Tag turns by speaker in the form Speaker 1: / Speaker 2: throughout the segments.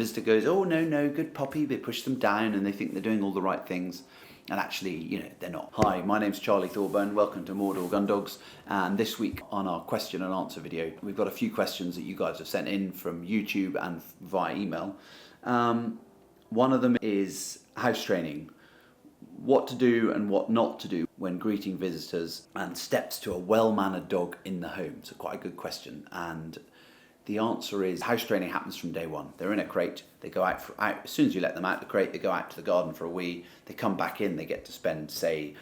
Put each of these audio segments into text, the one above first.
Speaker 1: visitor goes, oh, no, no, good puppy. They push them down and they think they're doing all the right things. And actually, they're not. Hi, my name's Charlie Thorburn. Welcome to Mordor Gun Dogs. And this week on our question and answer video, we've got a few questions that you guys have sent in from YouTube and via email. One of them is house training. What to do and what not to do when greeting visitors, and steps to a well-mannered dog in the home. So quite a good question. And the answer is house training happens from day one. They're in a crate. They go out as soon as you let them out the crate, they go out to the garden for a wee. They come back in. They get to spend, say,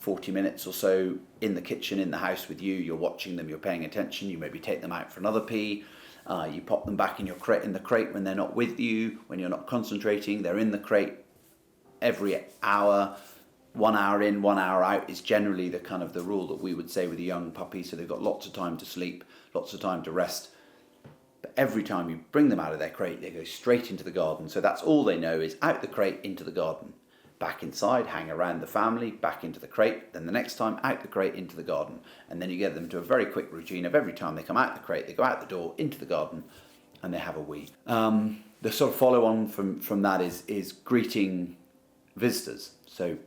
Speaker 1: 40 minutes or so in the kitchen, in the house with you. You're watching them. You're paying attention. You maybe take them out for another pee. You pop them back in your crate, in the crate when they're not with you, when you're not concentrating. They're in the crate every hour. 1 hour in, 1 hour out is generally the kind of the rule that we would say with a young puppy. So they've got lots of time to sleep, lots of time to rest. But every time you bring them out of their crate, they go straight into the garden. So that's all they know is out the crate, into the garden. Back inside, hang around the family, back into the crate. Then the next time, out the crate, into the garden. And then you get them to a very quick routine of every time they come out the crate, they go out the door, into the garden, and they have a wee. The sort of follow on from that is greeting visitors. So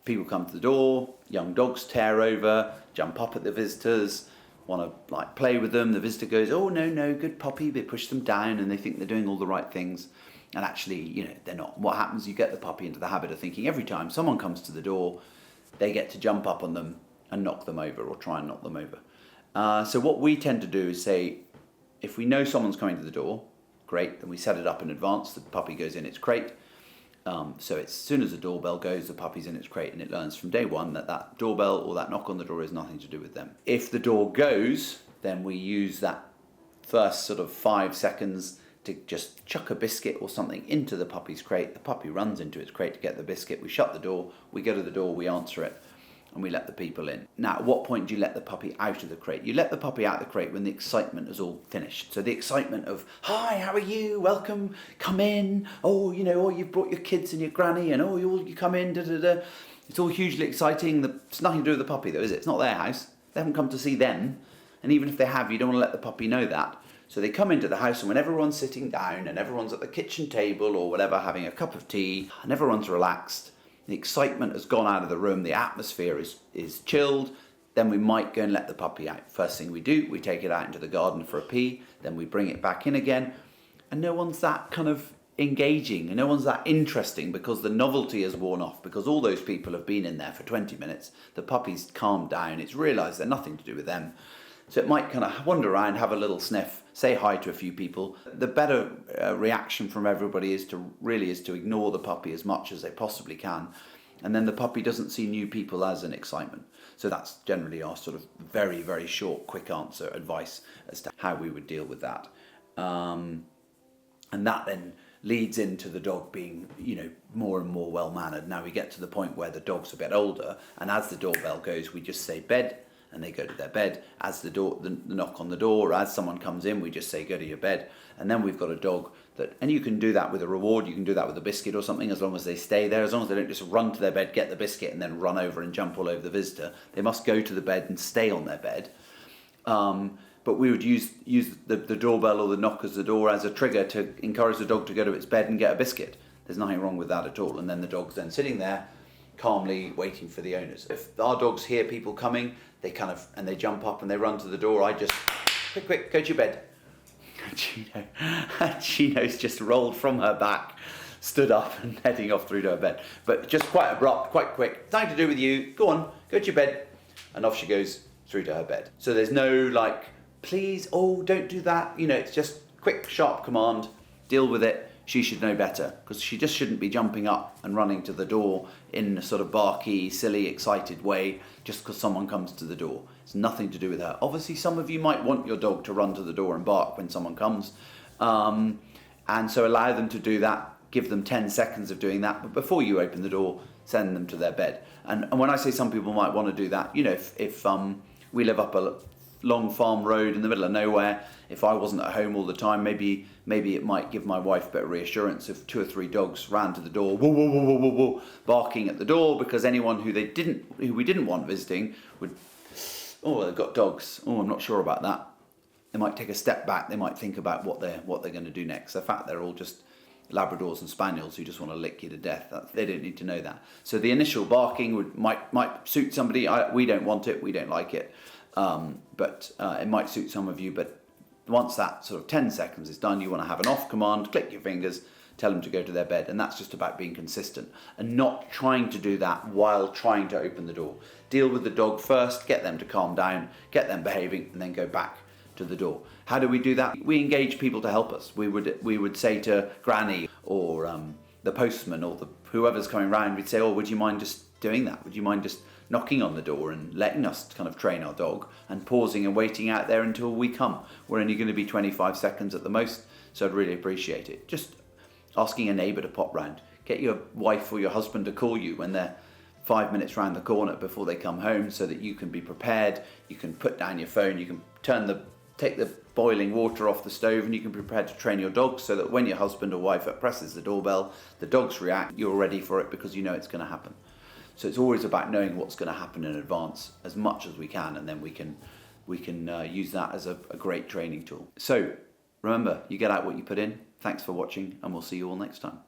Speaker 1: people come to the door, young dogs tear over, jump up at the visitors, want to play with them. The visitor goes, oh, no, no, good puppy. They push them down and they think they're doing all the right things. And actually, they're not. What happens, you get the puppy into the habit of thinking every time someone comes to the door, they get to jump up on them and knock them over, or try and knock them over. So what we tend to do is say, if we know someone's coming to the door, great, then we set it up in advance. The puppy goes in its crate. So as soon as the doorbell goes, the puppy's in its crate, and it learns from day one that doorbell or that knock on the door is nothing to do with them. If the door goes, then we use that first sort of 5 seconds to just chuck a biscuit or something into the puppy's crate. The puppy runs into its crate to get the biscuit. We shut the door, we go to the door, we answer it, and we let the people in. Now, at what point do you let the puppy out of the crate? You let the puppy out of the crate when the excitement is all finished. So the excitement of, hi, how are you? Welcome, come in. Oh, you've brought your kids and your granny, and you come in, da-da-da. It's all hugely exciting. It's nothing to do with the puppy, though, is it? It's not their house. They haven't come to see them. And even if they have, you don't want to let the puppy know that. So they come into the house, and when everyone's sitting down and everyone's at the kitchen table or whatever, having a cup of tea, and everyone's relaxed, the excitement has gone out of the room, the atmosphere is chilled, then we might go and let the puppy out. First thing we do, we take it out into the garden for a pee, then we bring it back in again, and no one's that kind of engaging, and no one's that interesting because the novelty has worn off, because all those people have been in there for 20 minutes, the puppy's calmed down, it's realised they're nothing to do with them. So it might kind of wander around, have a little sniff, say hi to a few people. The better reaction from everybody is to ignore the puppy as much as they possibly can. And then the puppy doesn't see new people as an excitement. So that's generally our sort of very, very short, quick answer advice as to how we would deal with that. And that then leads into the dog being, more and more well-mannered. Now we get to the point where the dog's a bit older, and as the doorbell goes, we just say bed, and they go to their bed. As the knock on the door, or as someone comes in, we just say go to your bed. And then we've got a dog and you can do that with a reward, you can do that with a biscuit or something, as long as they stay there, as long as they don't just run to their bed, get the biscuit, and then run over and jump all over the visitor. They must go to the bed and stay on their bed. But we would use the doorbell or the knock as the door as a trigger to encourage the dog to go to its bed and get a biscuit. There's nothing wrong with that at all. And then the dog's then sitting there, calmly waiting for the owners. If our dogs hear people coming, they jump up and they run to the door, I just, quick, go to your bed. Chino's just rolled from her back, stood up and heading off through to her bed. But just quite abrupt, quite quick, nothing to do with you, go on, go to your bed. And off she goes through to her bed. So there's no please, don't do that. It's just quick, sharp command, deal with it. She should know better, because she just shouldn't be jumping up and running to the door in a sort of barky, silly, excited way just because someone comes to the door. It's nothing to do with her. Obviously, some of you might want your dog to run to the door and bark when someone comes. And so allow them to do that. Give them 10 seconds of doing that. But before you open the door, send them to their bed. And when I say some people might want to do that, if we live up a long farm road in the middle of nowhere, if I wasn't at home all the time, maybe it might give my wife better reassurance if 2 or 3 dogs ran to the door, whoa, whoa, whoa, whoa, whoa, whoa, barking at the door, because anyone who we didn't want visiting would, they've got dogs, I'm not sure about that. They might take a step back, they might think about what they're going to do next. The fact they're all just Labradors and Spaniels who just want to lick you to death. They don't need to know that. So the initial barking might suit somebody. We don't want it. We don't like it. But it might suit some of you. But once that sort of 10 seconds is done, you want to have an off command, click your fingers, tell them to go to their bed. And that's just about being consistent and not trying to do that while trying to open the door. Deal with the dog first, get them to calm down, get them behaving, and then go back to the door. How do we do that? We engage people to help us. We would say to Granny or the postman or whoever's coming round, we'd say, oh, would you mind just doing that? Would you mind just knocking on the door and letting us kind of train our dog and pausing and waiting out there until we come? We're only going to be 25 seconds at the most, so I'd really appreciate it. Just asking a neighbour to pop round. Get your wife or your husband to call you when they're 5 minutes round the corner before they come home, so that you can be prepared. You can put down your phone, you can take the boiling water off the stove, and you can be prepared to train your dog so that when your husband or wife presses the doorbell, the dogs react, you're ready for it because you know it's going to happen. So it's always about knowing what's going to happen in advance as much as we can, and then we can use that as a great training tool. So remember, you get out what you put in. Thanks for watching, and we'll see you all next time.